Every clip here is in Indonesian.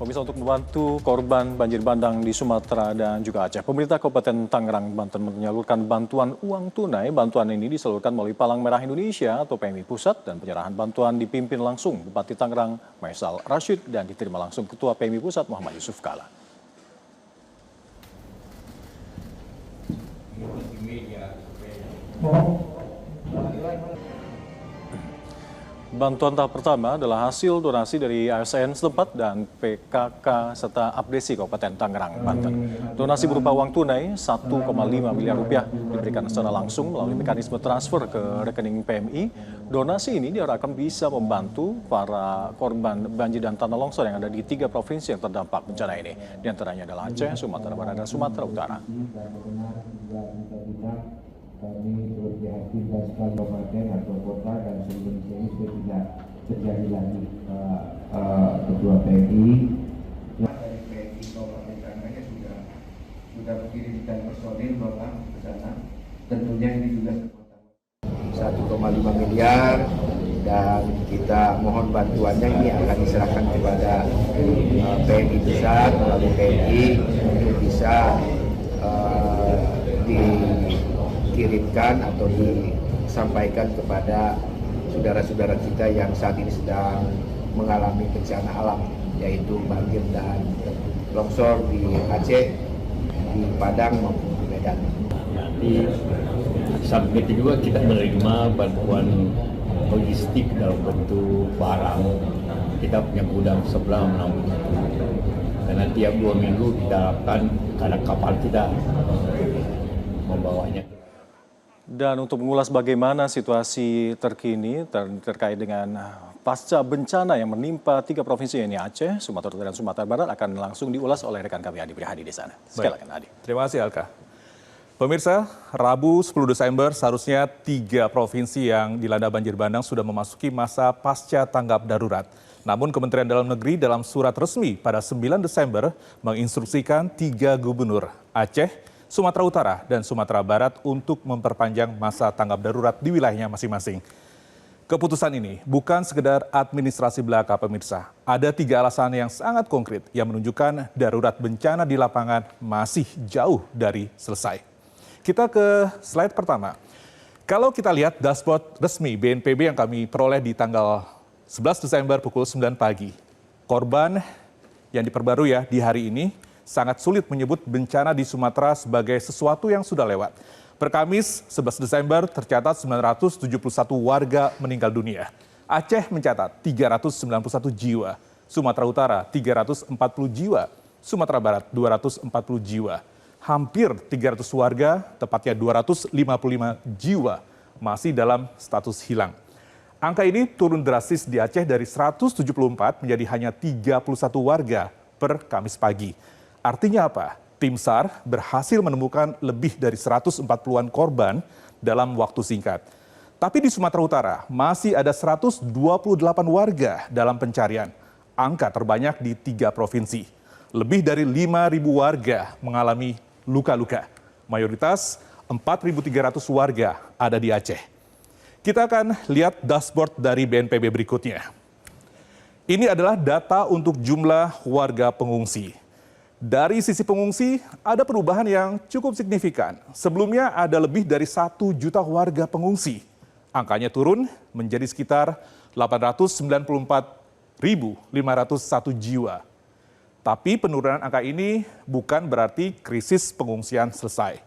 Pemirsa, untuk membantu korban banjir bandang di Sumatera dan juga Aceh, pemerintah Kabupaten Tangerang, Banten menyalurkan bantuan uang tunai. Bantuan ini disalurkan melalui Palang Merah Indonesia atau PMI Pusat, dan penyerahan bantuan dipimpin langsung Bupati Tangerang Maisal Rashid dan diterima langsung Ketua PMI Pusat Muhammad Yusuf Kala. Bantuan tahap pertama adalah hasil donasi dari ASN setempat dan PKK serta Abdesi Kabupaten Tangerang, Banten. Donasi berupa uang tunai 1,5 miliar rupiah diberikan secara langsung melalui mekanisme transfer ke rekening PMI. Donasi ini diharapkan bisa membantu para korban banjir dan tanah longsor yang ada di 3 provinsi yang terdampak bencana ini. Di antaranya adalah Aceh, Sumatera Barat, dan Sumatera Utara. Kami berprihatin dan kabupaten atau kota dan seluruh Indonesia ini sudah tidak terjadi lagi, Ketua PMI. Dari PMI Kabupaten Tangerang sudah mengirimkan personil Bapak ke sana. Tentunya ini juga 1,5 miliar dan kita mohon bantuannya ini akan diserahkan kepada PMI Pusat melalui PMI untuk bisa dikirimkan atau disampaikan kepada saudara-saudara kita yang saat ini sedang mengalami bencana alam, yaitu banjir dan longsor di Aceh, di Padang maupun di Medan. Di samping itu juga kita menerima bantuan logistik dalam bentuk barang. Kita punya gudang sebelah menampung itu. Karena tiap 2 minggu kita harapkan ada kapal kita membawanya. Dan untuk mengulas bagaimana situasi terkini terkait dengan pasca bencana yang menimpa 3 provinsi ini, Aceh, Sumatera Utara, dan Sumatera Barat, akan langsung diulas oleh rekan kami Adi Prihadi di sana. Silakan Adi. Terima kasih Alka. Pemirsa, Rabu 10 Desember seharusnya 3 provinsi yang dilanda banjir bandang sudah memasuki masa pasca tanggap darurat. Namun Kementerian Dalam Negeri dalam surat resmi pada 9 Desember menginstruksikan 3 gubernur Aceh, Sumatera Utara, dan Sumatera Barat untuk memperpanjang masa tanggap darurat di wilayahnya masing-masing. Keputusan ini bukan sekedar administrasi belaka, pemirsa. Ada 3 alasan yang sangat konkret yang menunjukkan darurat bencana di lapangan masih jauh dari selesai. Kita ke slide pertama. Kalau kita lihat dashboard resmi BNPB yang kami peroleh di tanggal 11 Desember pukul 9 pagi. Korban yang diperbarui ya di hari ini sangat sulit menyebut bencana di Sumatera sebagai sesuatu yang sudah lewat. Per Kamis 11 Desember tercatat 971 warga meninggal dunia. Aceh mencatat 391 jiwa, Sumatera Utara 340 jiwa, Sumatera Barat 240 jiwa. Hampir 300 warga, tepatnya 255 jiwa, masih dalam status hilang. Angka ini turun drastis di Aceh dari 174 menjadi hanya 31 warga per Kamis pagi. Artinya apa? Tim SAR berhasil menemukan lebih dari 140-an korban dalam waktu singkat. Tapi di Sumatera Utara masih ada 128 warga dalam pencarian. Angka terbanyak di 3 provinsi. Lebih dari 5.000 warga mengalami luka-luka. Mayoritas 4.300 warga ada di Aceh. Kita akan lihat dashboard dari BNPB berikutnya. Ini adalah data untuk jumlah warga pengungsi. Dari sisi pengungsi, ada perubahan yang cukup signifikan. Sebelumnya ada lebih dari 1 juta warga pengungsi. Angkanya turun menjadi sekitar 894.501 jiwa. Tapi penurunan angka ini bukan berarti krisis pengungsian selesai.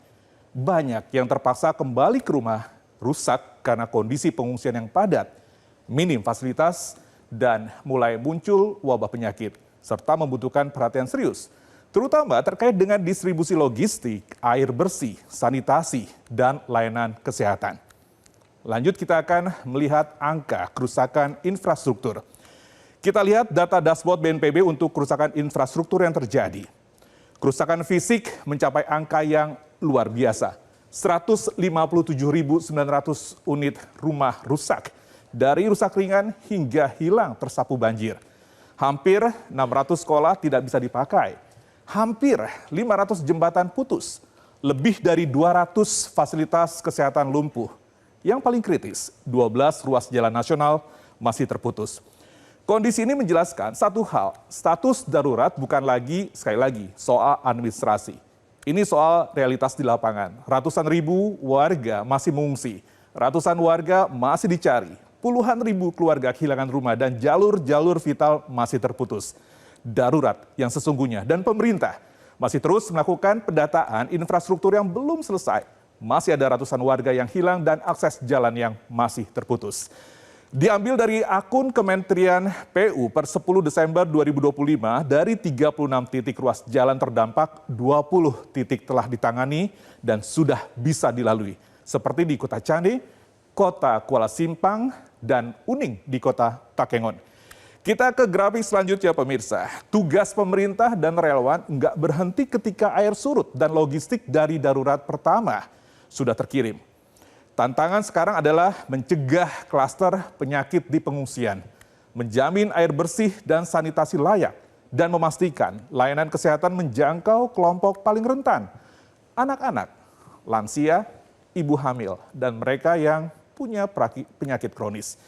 Banyak yang terpaksa kembali ke rumah rusak karena kondisi pengungsian yang padat, minim fasilitas, dan mulai muncul wabah penyakit, serta membutuhkan perhatian serius, terutama terkait dengan distribusi logistik, air bersih, sanitasi, dan layanan kesehatan. Lanjut kita akan melihat angka kerusakan infrastruktur. Kita lihat data dashboard BNPB untuk kerusakan infrastruktur yang terjadi. Kerusakan fisik mencapai angka yang luar biasa. 157.900 unit rumah rusak, dari rusak ringan hingga hilang tersapu banjir. Hampir 600 sekolah tidak bisa dipakai. Hampir 500 jembatan putus, lebih dari 200 fasilitas kesehatan lumpuh. Yang paling kritis, 12 ruas jalan nasional masih terputus. Kondisi ini menjelaskan satu hal, status darurat bukan lagi, sekali lagi, soal administrasi. Ini soal realitas di lapangan. Ratusan ribu warga masih mengungsi, ratusan warga masih dicari, puluhan ribu keluarga kehilangan rumah dan jalur-jalur vital masih terputus. Darurat yang sesungguhnya dan pemerintah masih terus melakukan pendataan infrastruktur yang belum selesai. Masih ada ratusan warga yang hilang dan akses jalan yang masih terputus. Diambil dari akun Kementerian PU per 10 Desember 2025, dari 36 titik ruas jalan terdampak, 20 titik telah ditangani dan sudah bisa dilalui. Seperti di Kota Candi, Kota Kuala Simpang, dan Uning di Kota Takengon. Kita ke grafik selanjutnya pemirsa. Tugas pemerintah dan relawan nggak berhenti ketika air surut dan logistik dari darurat pertama sudah terkirim. Tantangan sekarang adalah mencegah klaster penyakit di pengungsian, menjamin air bersih dan sanitasi layak, dan memastikan layanan kesehatan menjangkau kelompok paling rentan, anak-anak, lansia, ibu hamil, dan mereka yang punya penyakit kronis.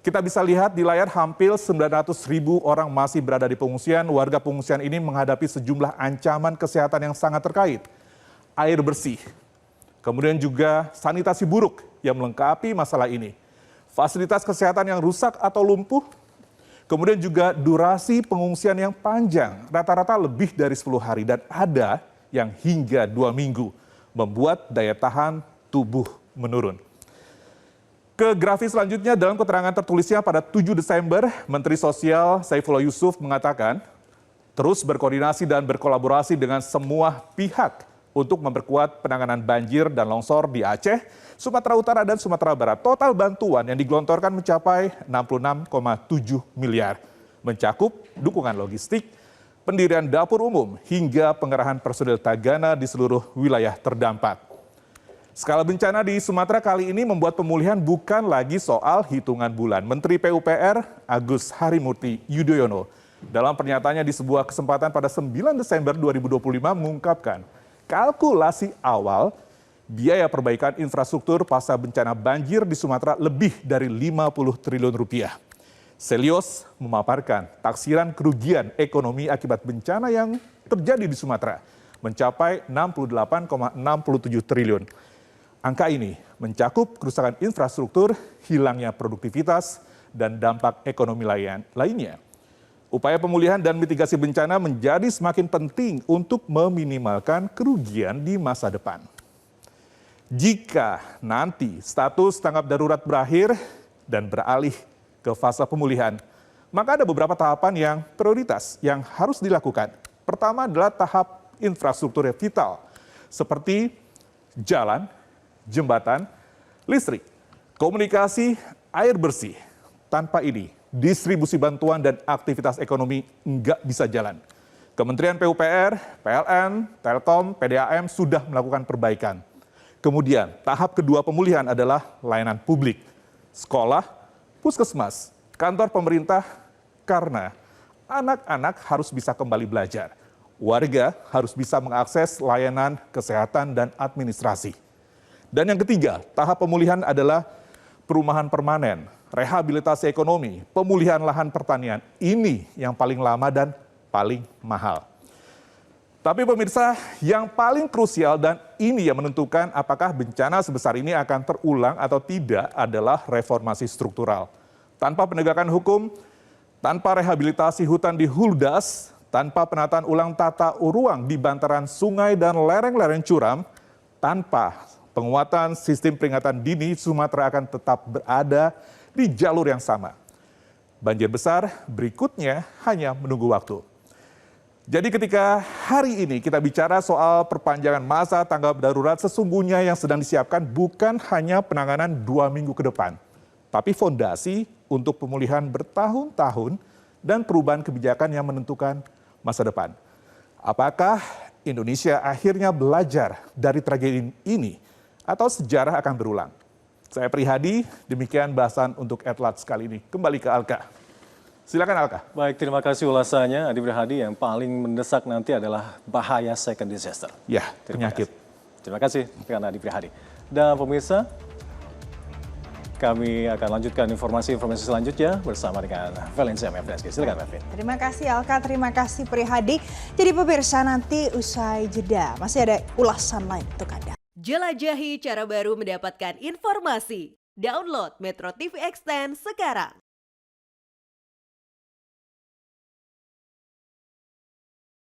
Kita bisa lihat di layar hampir 900.000 orang masih berada di pengungsian. Warga pengungsian ini menghadapi sejumlah ancaman kesehatan yang sangat terkait. Air bersih, kemudian juga sanitasi buruk yang melengkapi masalah ini. Fasilitas kesehatan yang rusak atau lumpuh, kemudian juga durasi pengungsian yang panjang, rata-rata lebih dari 10 hari dan ada yang hingga 2 minggu, membuat daya tahan tubuh menurun. Ke grafis selanjutnya, dalam keterangan tertulisnya pada 7 Desember, Menteri Sosial Saifullah Yusuf mengatakan terus berkoordinasi dan berkolaborasi dengan semua pihak untuk memperkuat penanganan banjir dan longsor di Aceh, Sumatera Utara, dan Sumatera Barat. Total bantuan yang digelontorkan mencapai 66,7 miliar, mencakup dukungan logistik, pendirian dapur umum, hingga pengerahan personil tagana di seluruh wilayah terdampak. Skala bencana di Sumatera kali ini membuat pemulihan bukan lagi soal hitungan bulan. Menteri PUPR Agus Harimurti Yudhoyono dalam pernyataannya di sebuah kesempatan pada 9 Desember 2025 mengungkapkan kalkulasi awal biaya perbaikan infrastruktur pasca bencana banjir di Sumatera lebih dari 50 triliun rupiah. Selios memaparkan taksiran kerugian ekonomi akibat bencana yang terjadi di Sumatera mencapai 68,67 triliun. Angka ini mencakup kerusakan infrastruktur, hilangnya produktivitas, dan dampak ekonomi lainnya. Upaya pemulihan dan mitigasi bencana menjadi semakin penting untuk meminimalkan kerugian di masa depan. Jika nanti status tanggap darurat berakhir dan beralih ke fase pemulihan, maka ada beberapa tahapan yang prioritas yang harus dilakukan. Pertama adalah tahap infrastruktur yang vital, seperti jalan, jembatan, listrik, komunikasi, air bersih. Tanpa ini, distribusi bantuan dan aktivitas ekonomi nggak bisa jalan. Kementerian PUPR, PLN, Telkom, PDAM sudah melakukan perbaikan. Kemudian, tahap kedua pemulihan adalah layanan publik, sekolah, puskesmas, kantor pemerintah, karena anak-anak harus bisa kembali belajar. Warga harus bisa mengakses layanan kesehatan dan administrasi. Dan yang ketiga, tahap pemulihan adalah perumahan permanen, rehabilitasi ekonomi, pemulihan lahan pertanian. Ini yang paling lama dan paling mahal. Tapi pemirsa, yang paling krusial dan ini yang menentukan apakah bencana sebesar ini akan terulang atau tidak adalah reformasi struktural. Tanpa penegakan hukum, tanpa rehabilitasi hutan di hulu das, tanpa penataan ulang tata ruang di bantaran sungai dan lereng-lereng curam, tanpa penguatan sistem peringatan dini, Sumatera akan tetap berada di jalur yang sama. Banjir besar berikutnya hanya menunggu waktu. Jadi ketika hari ini kita bicara soal perpanjangan masa tanggap darurat, sesungguhnya yang sedang disiapkan bukan hanya penanganan 2 minggu ke depan, tapi fondasi untuk pemulihan bertahun-tahun dan perubahan kebijakan yang menentukan masa depan. Apakah Indonesia akhirnya belajar dari tragedi ini atau sejarah akan berulang? Saya Prihadi, demikian bahasan untuk Atlas kali ini. Kembali ke Alka. Silakan Alka. Baik, terima kasih ulasannya Adi Prihadi. Yang paling mendesak nanti adalah bahaya second disaster. Ya, penyakit. Terima kasih rekan Adi Prihadi. Dan pemirsa, kami akan lanjutkan informasi-informasi selanjutnya bersama dengan Valencia Mevreski. Silakan Mevin. Terima kasih Alka, terima kasih Prihadi. Jadi pemirsa, nanti usai jeda masih ada ulasan lain untuk Anda. Jelajahi cara baru mendapatkan informasi. Download Metro TV Extend sekarang.